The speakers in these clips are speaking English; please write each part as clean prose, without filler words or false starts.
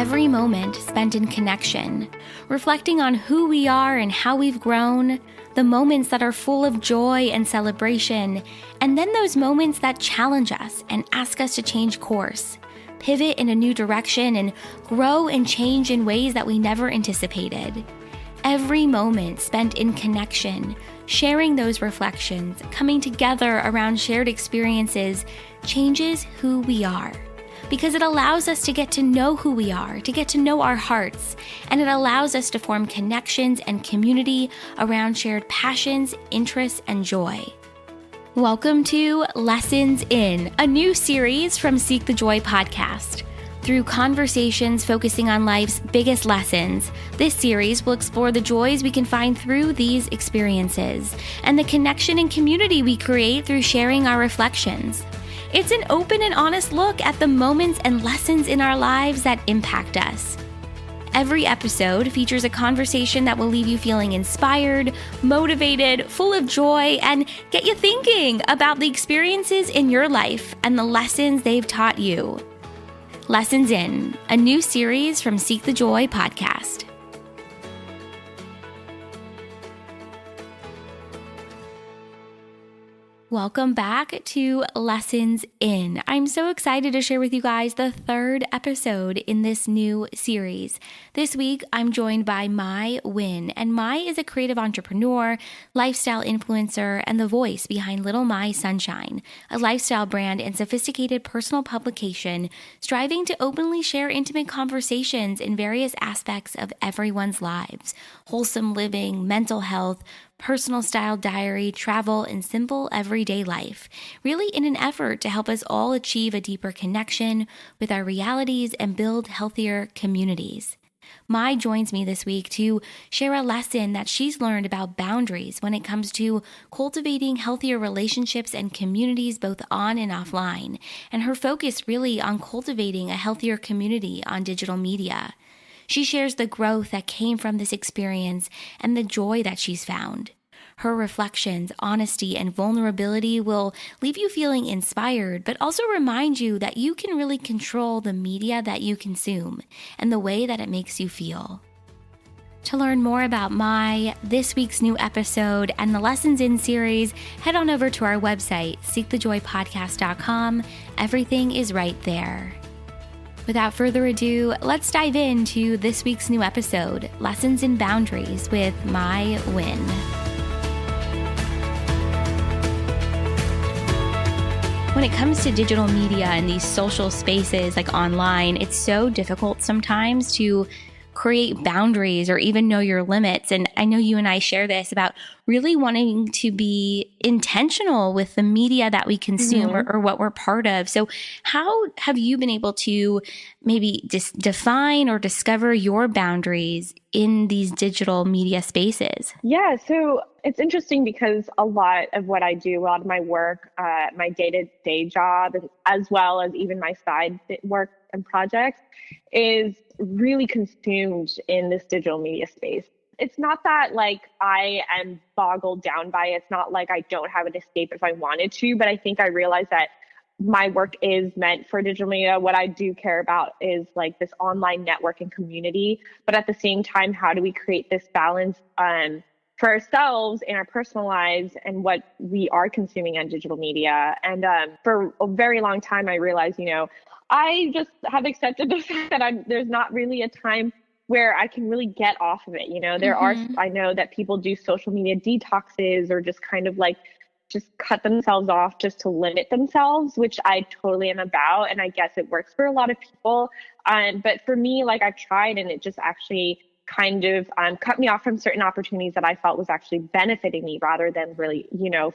every moment spent in connection, reflecting on who we are and how we've grown, the moments that are full of joy and celebration, and then those moments that challenge us and ask us to change course, pivot in a new direction, and grow and change in ways that we never anticipated. Every moment spent in connection, sharing those reflections, coming together around shared experiences, changes who we are. Because it allows us to get to know who we are, to get to know our hearts, and it allows us to form connections and community around shared passions, interests, and joy. Welcome to Lessons In, a new series from Seek the Joy podcast. Through conversations focusing on life's biggest lessons, this series will explore the joys we can find through these experiences and the connection and community we create through sharing our reflections. It's an open and honest look at the moments and lessons in our lives that impact us. Every episode features a conversation that will leave you feeling inspired, motivated, full of joy, and get you thinking about the experiences in your life and the lessons they've taught you. Lessons In, a new series from Seek the Joy podcast. Welcome back to Lessons In. I'm so excited to share with you guys the third episode in this new series. This week, I'm joined by Mai Nguyen, and Mai is a creative entrepreneur, lifestyle influencer, and the voice behind Little Mai Sunshine, a lifestyle brand and sophisticated personal publication striving to openly share intimate conversations in various aspects of everyone's lives: wholesome living, mental health, personal style diary, travel, and simple everyday life, really in an effort to help us all achieve a deeper connection with our realities and build healthier communities. Mai joins me this week to share a lesson that she's learned about boundaries when it comes to cultivating healthier relationships and communities both on and offline, and her focus really on cultivating a healthier community on digital media. She shares the growth that came from this experience and the joy that she's found. Her reflections, honesty, and vulnerability will leave you feeling inspired, but also remind you that you can really control the media that you consume and the way that it makes you feel. To learn more about Mai, this week's new episode, and the Lessons In series, head on over to our website, seekthejoypodcast.com. Everything is right there. Without further ado, let's dive into this week's new episode, Lessons in Boundaries with Mai Nguyen. When it comes to digital media and these social spaces like online, it's so difficult sometimes to create boundaries or even know your limits. And I know you and I share this about really wanting to be intentional with the media that we consume or what we're part of. So how have you been able to maybe define or discover your boundaries in these digital media spaces? Yeah, so it's interesting because a lot of what I do, a lot of my work, my day-to-day job, as well as even my side work and projects, is really consumed in this digital media space. It's not that like I am boggled down by it. It's not like I don't have an escape if I wanted to, but I think I realized that my work is meant for digital media. What I do care about is like this online network and community, but at the same time, how do we create this balance for ourselves in our personal lives and what we are consuming on digital media? And for a very long time, I realized, I just have accepted the fact that there's not really a time where I can really get off of it. I know that people do social media detoxes or just kind of like just cut themselves off just to limit themselves, which I totally am about. And I guess it works for a lot of people. But for me, like I've tried and it just actually kind of cut me off from certain opportunities that I felt was actually benefiting me rather than really,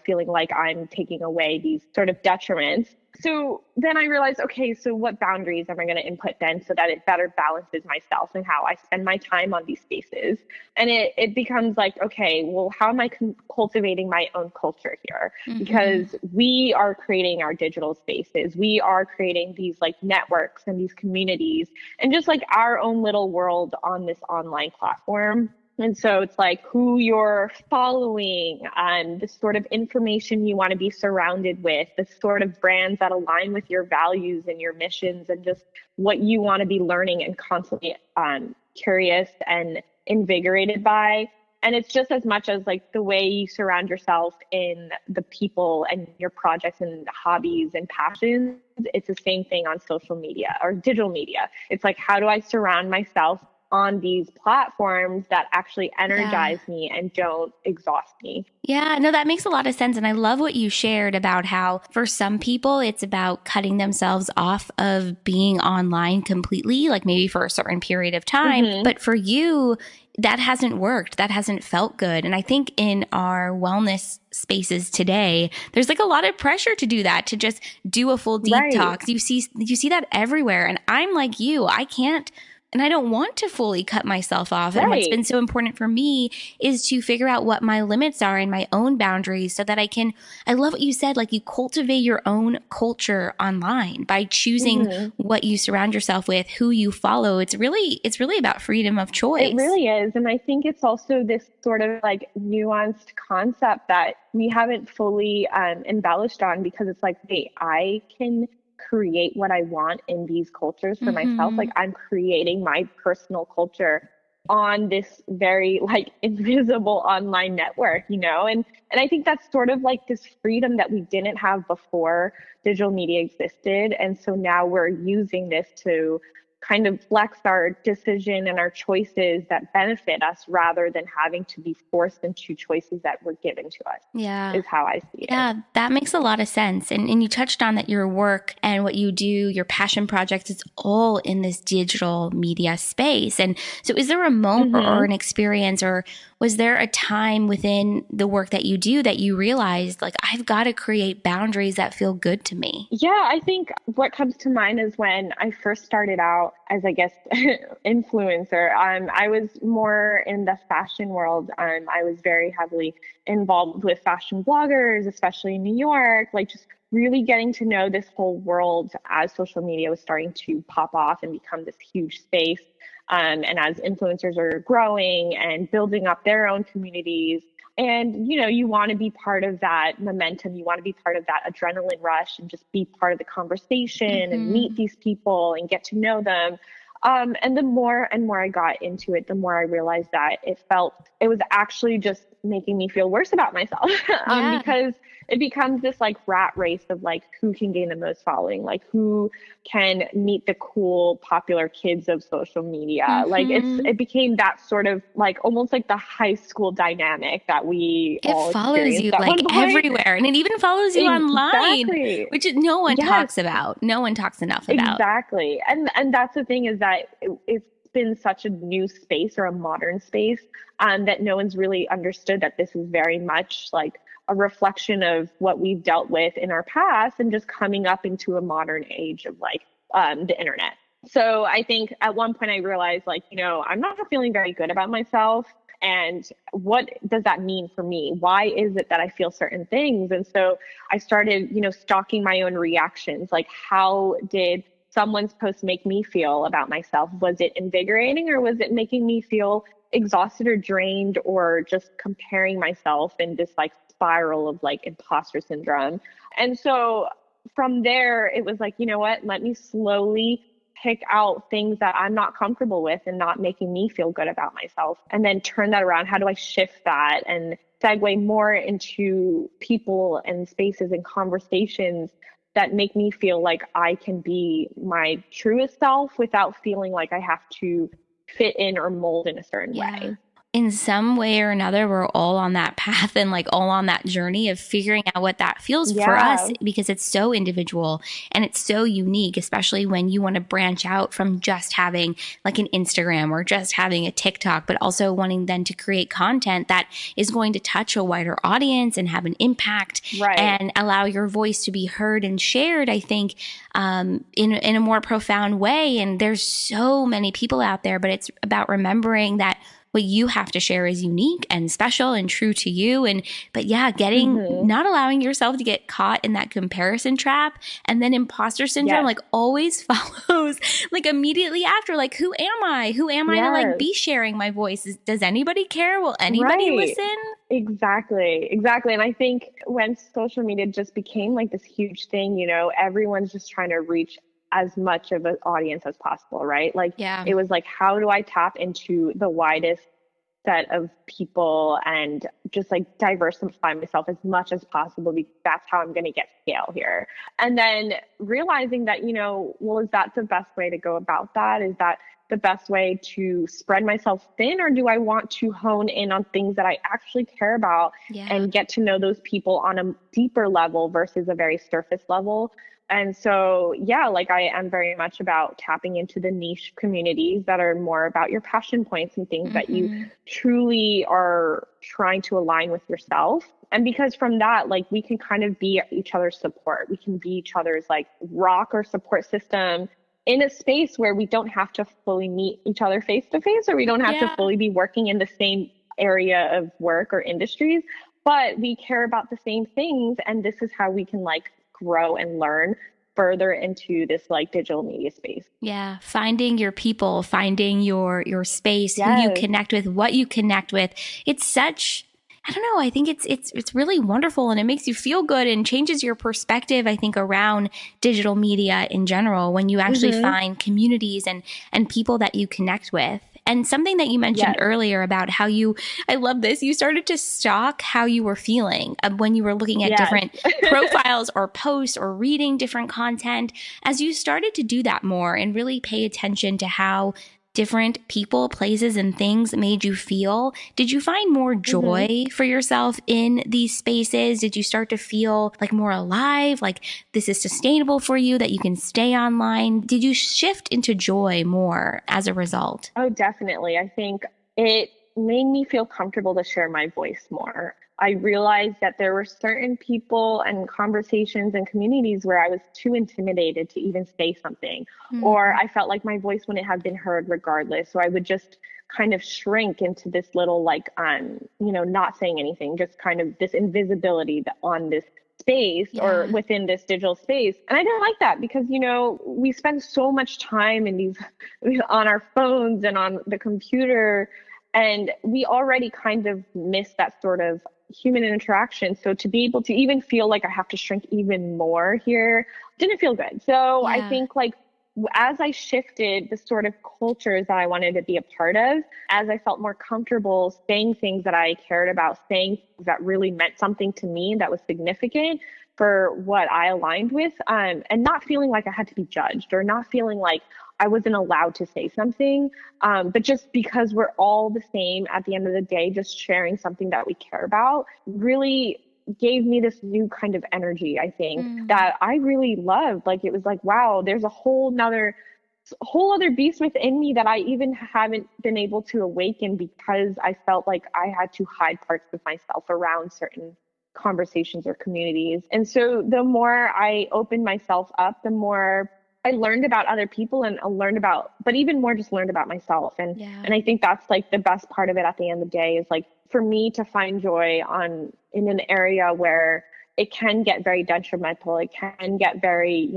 feeling like I'm taking away these sort of detriments. So then I realized, okay, so what boundaries am I going to input then so that it better balances myself and how I spend my time on these spaces? And it becomes like, okay, well, how am I cultivating my own culture here? Because we are creating our digital spaces. We are creating these like networks and these communities and just like our own little world on this online platform. And so it's like who you're following, the sort of information you want to be surrounded with, the sort of brands that align with your values and your missions, and just what you want to be learning and constantly curious and invigorated by. And it's just as much as like the way you surround yourself in the people and your projects and hobbies and passions. It's the same thing on social media or digital media. It's like, how do I surround myself on these platforms that actually energize me and don't exhaust me? Yeah, no, that makes a lot of sense. And I love what you shared about how for some people, it's about cutting themselves off of being online completely, like maybe for a certain period of time. Mm-hmm. But for you, that hasn't worked. That hasn't felt good. And I think in our wellness spaces today, there's like a lot of pressure to do that, to just do a full detox. Right. You see that everywhere. And I'm like you, I can't. And I don't want to fully cut myself off. And what's been so important for me is to figure out what my limits are and my own boundaries so that I love what you said, like you cultivate your own culture online by choosing what you surround yourself with, who you follow. It's really about freedom of choice. It really is. And I think it's also this sort of like nuanced concept that we haven't fully embellished on, because it's like, wait, I can create what I want in these cultures for myself. Like I'm creating my personal culture on this very like invisible online network, you know? And I think that's sort of like this freedom that we didn't have before digital media existed. And so now we're using this to kind of flex our decision and our choices that benefit us, rather than having to be forced into choices that were given to us. Yeah. Is how I see it. Yeah, that makes a lot of sense. And you touched on that your work and what you do, your passion projects, it's all in this digital media space. And so is there a moment or an experience, or was there a time within the work that you do that you realized, like, I've got to create boundaries that feel good to me? Yeah, I think what comes to mind is when I first started out as, I guess, influencer. I was more in the fashion world. I was very heavily involved with fashion bloggers, especially in New York, like just really getting to know this whole world as social media was starting to pop off and become this huge space. And as influencers are growing and building up their own communities. And, you know, you want to be part of that momentum. You want to be part of that adrenaline rush and just be part of the conversation and meet these people and get to know them. And the more and more I got into it, the more I realized that it was actually just making me feel worse about myself. Because it becomes this like rat race of like who can gain the most following, like who can meet the cool, popular kids of social media. Like it became that sort of like almost like the high school dynamic that we all follows you like everywhere, and it even follows you online, which no one talks about. No one talks enough about. Exactly. And that's the thing, is that it's been such a new space, or a modern space, that no one's really understood that this is very much like a reflection of what we've dealt with in our past, and just coming up into a modern age of like the internet. So I think at one point I realized, like, you know, I'm not feeling very good about myself. And what does that mean for me? Why is it that I feel certain things? And so I started, you know, stalking my own reactions. Like, how did someone's post make me feel about myself? Was it invigorating, or was it making me feel exhausted or drained, or just comparing myself in this like spiral of like imposter syndrome? And so from there, it was like, you know what, let me slowly pick out things that I'm not comfortable with and not making me feel good about myself, and then turn that around. How do I shift that and segue more into people and spaces and conversations that make me feel like I can be my truest self without feeling like I have to fit in or mold in a certain way? In some way or another, we're all on that path and like all on that journey of figuring out what that feels for us, because it's so individual and it's so unique, especially when you want to branch out from just having like an Instagram or just having a TikTok, but also wanting then to create content that is going to touch a wider audience and have an impact and allow your voice to be heard and shared, I think, in a more profound way. And there's so many people out there, but it's about remembering that what you have to share is unique and special and true to you. But not allowing yourself to get caught in that comparison trap. And then imposter syndrome, like, always follows knows? Like immediately after, like, who am I? Who am I to like Yes. be sharing my voice? Does anybody care? Will anybody Right. listen? Exactly. Exactly. And I think when social media just became like this huge thing, everyone's just trying to reach as much of an audience as possible, right? Like Yeah. it was like, how do I tap into the widest set of people and just like diversify myself as much as possible because that's how I'm going to get scale here. And then realizing that, well, is that the best way to go about that? Is that the best way to spread myself thin, or do I want to hone in on things that I actually care about Yeah. and get to know those people on a deeper level versus a very surface level? And so, yeah, like I am very much about tapping into the niche communities that are more about your passion points and things that you truly are trying to align with yourself. And because from that, like we can kind of be each other's support. We can be each other's like rock or support system in a space where we don't have to fully meet each other face to face, or we don't have to Yeah. fully be working in the same area of work or industries, but we care about the same things. And this is how we can like grow and learn further into this like digital media space. Yeah, finding your people, finding your space, who you Yes. connect with, what you connect with. It's such, I don't know, I think it's really wonderful, and it makes you feel good and changes your perspective, I think, around digital media in general when you actually find communities and people that you connect with. And something that you mentioned Yes. earlier about how I love this, you started to stalk how you were feeling when you were looking at Yes. different profiles or posts or reading different content. As you started to do that more and really pay attention to how different people, places, and things made you feel, did you find more joy for yourself in these spaces? Did you start to feel like more alive, like this is sustainable for you, that you can stay online? Did you shift into joy more as a result? Oh, definitely. I think it made me feel comfortable to share my voice more. I realized that there were certain people and conversations and communities where I was too intimidated to even say something, or I felt like my voice wouldn't have been heard regardless. So I would just kind of shrink into this little like not saying anything, just kind of this invisibility on this space or within this digital space. And I didn't like that because we spend so much time in these on our phones and on the computer, and we already kind of miss that sort of human interaction. So to be able to even feel like I have to shrink even more here didn't feel good. So I think like as I shifted the sort of cultures that I wanted to be a part of, as I felt more comfortable saying things that I cared about, saying things that really meant something to me that was significant for what I aligned with, and not feeling like I had to be judged or not feeling like I wasn't allowed to say something, but just because we're all the same at the end of the day, just sharing something that we care about really gave me this new kind of energy, I think, that I really loved. Like, it was like, wow, there's a whole other beast within me that I even haven't been able to awaken because I felt like I had to hide parts of myself around certain conversations or communities. And so the more I opened myself up, the more I learned about other people and but even more just learned about myself. And I think that's like the best part of it at the end of the day is like for me to find joy in an area where it can get very detrimental. It can get very,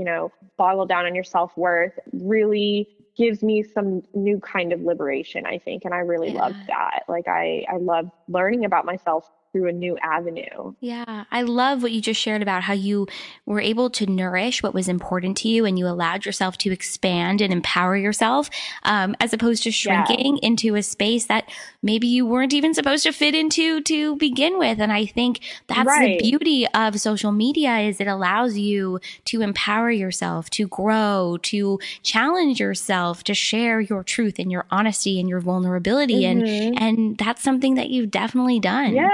boggled down on your self-worth, really gives me some new kind of liberation, I think. And I really loved that. Like I love learning about myself through a new avenue. Yeah, I love what you just shared about how you were able to nourish what was important to you and you allowed yourself to expand and empower yourself, as opposed to shrinking into a space that maybe you weren't even supposed to fit into to begin with. And I think that's the beauty of social media is it allows you to empower yourself, to grow, to challenge yourself, to share your truth and your honesty and your vulnerability. And that's something that you've definitely done. Yeah,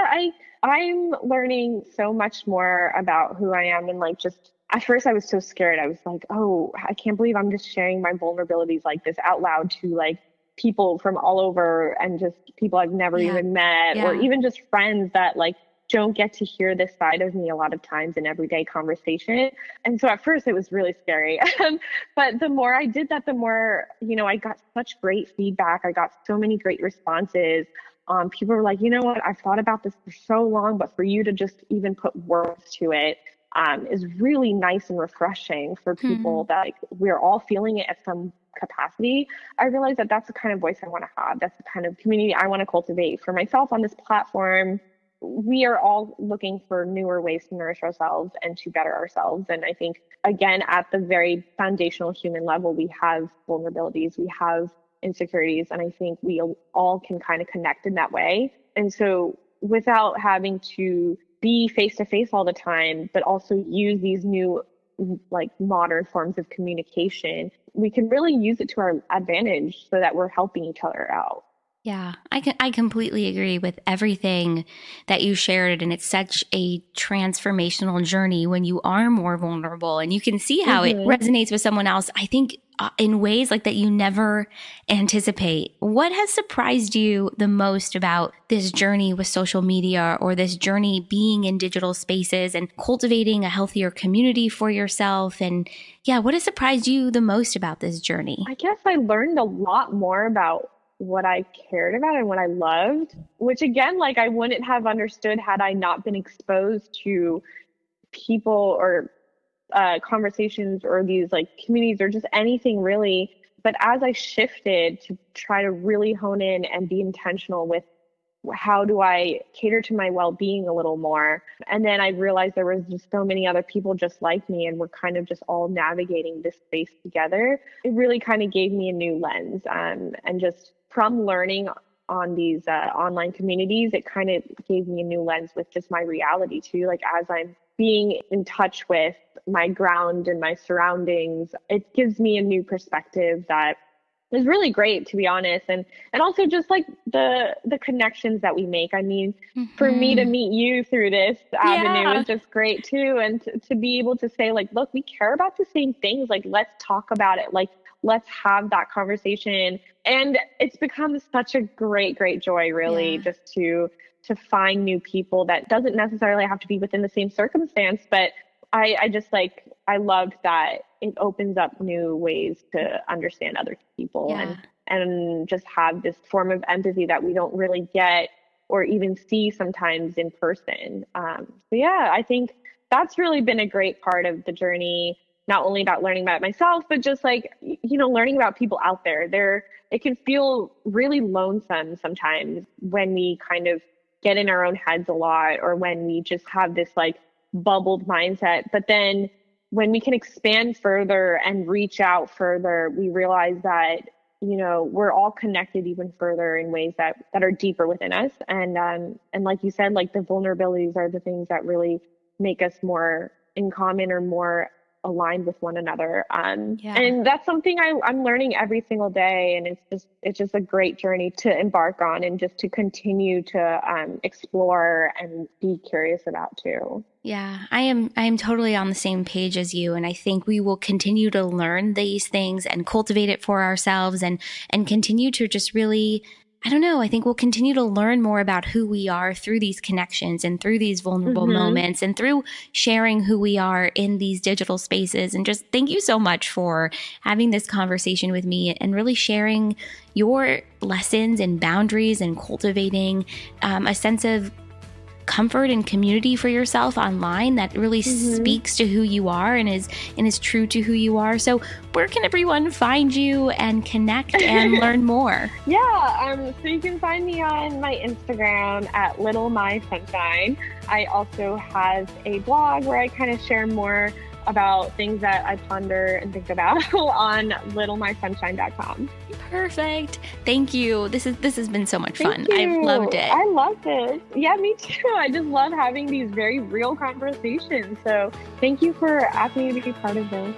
I'm learning so much more about who I am, and like just at first I was so scared. I was like, oh, I can't believe I'm just sharing my vulnerabilities like this out loud to like people from all over and just people I've never even met or even just friends that like don't get to hear this side of me a lot of times in everyday conversation. And so at first it was really scary. But the more I did that, the more, I got such great feedback. I got so many great responses. People were like, you know what, I've thought about this for so long, but for you to just even put words to it is really nice and refreshing for people that like we're all feeling it at some capacity. I realize that that's the kind of voice I want to have. That's the kind of community I want to cultivate for myself on this platform. We are all looking for newer ways to nourish ourselves and to better ourselves. And I think, again, at the very foundational human level, we have vulnerabilities, we have insecurities, and I think we all can kind of connect in that way. And so without having to be face to face all the time, but also use these new like modern forms of communication, we can really use it to our advantage so that we're helping each other out. Yeah, I completely agree with everything that you shared. And it's such a transformational journey when you are more vulnerable and you can see how it resonates with someone else. I think in ways like that you never anticipate. What has surprised you the most about this journey with social media or this journey being in digital spaces and cultivating a healthier community for yourself? And yeah, what has surprised you the most about this journey? I guess I learned a lot more about what I cared about and what I loved, which again, like I wouldn't have understood had I not been exposed to people or conversations or these like communities or just anything really. But as I shifted to try to really hone in and be intentional with how do I cater to my well-being a little more, and then I realized there was just so many other people just like me and we're kind of just all navigating this space together, it really kind of gave me a new lens, and just from learning on these online communities, it kind of gave me a new lens with just my reality too. Like as I'm being in touch with my ground and my surroundings, it gives me a new perspective that is really great, to be honest. And also just like the connections that we make. I mean, for me to meet you through this avenue is just great too. And to be able to say like, look, we care about the same things. Like, let's talk about it. Like, let's have that conversation. And it's become such a great joy, really, just to find new people that doesn't necessarily have to be within the same circumstance, but I just like, I loved that it opens up new ways to understand other people and just have this form of empathy that we don't really get or even see sometimes in person. So yeah, I think that's really been a great part of the journey, not only about learning about myself, but just like, you know, learning about people out there. It can feel really lonesome sometimes when we kind of get in our own heads a lot, or when we just have this like bubbled mindset. But then when we can expand further and reach out further, we realize that, you know, we're all connected even further in ways that are deeper within us. And like you said, like the vulnerabilities are the things that really make us more in common or more aligned with one another. And that's something I'm learning every single day. And it's just a great journey to embark on and just to continue to explore and be curious about too. Yeah, I am totally on the same page as you. And I think we will continue to learn these things and cultivate it for ourselves and continue to just really, I don't know, I think we'll continue to learn more about who we are through these connections and through these vulnerable moments and through sharing who we are in these digital spaces. And just thank you so much for having this conversation with me and really sharing your lessons and boundaries and cultivating a sense of comfort and community for yourself online that really speaks to who you are and is true to who you are. So where can everyone find you and connect and learn more? So you can find me on my Instagram at Little Mai Sunshine. I also have a blog where I kind of share more about things that I ponder and think about on littlemaisunshine.com. Perfect. Thank you. This has been so much fun. I've loved it. I loved it. Yeah, me too. I just love having these very real conversations. So thank you for asking me to be part of this.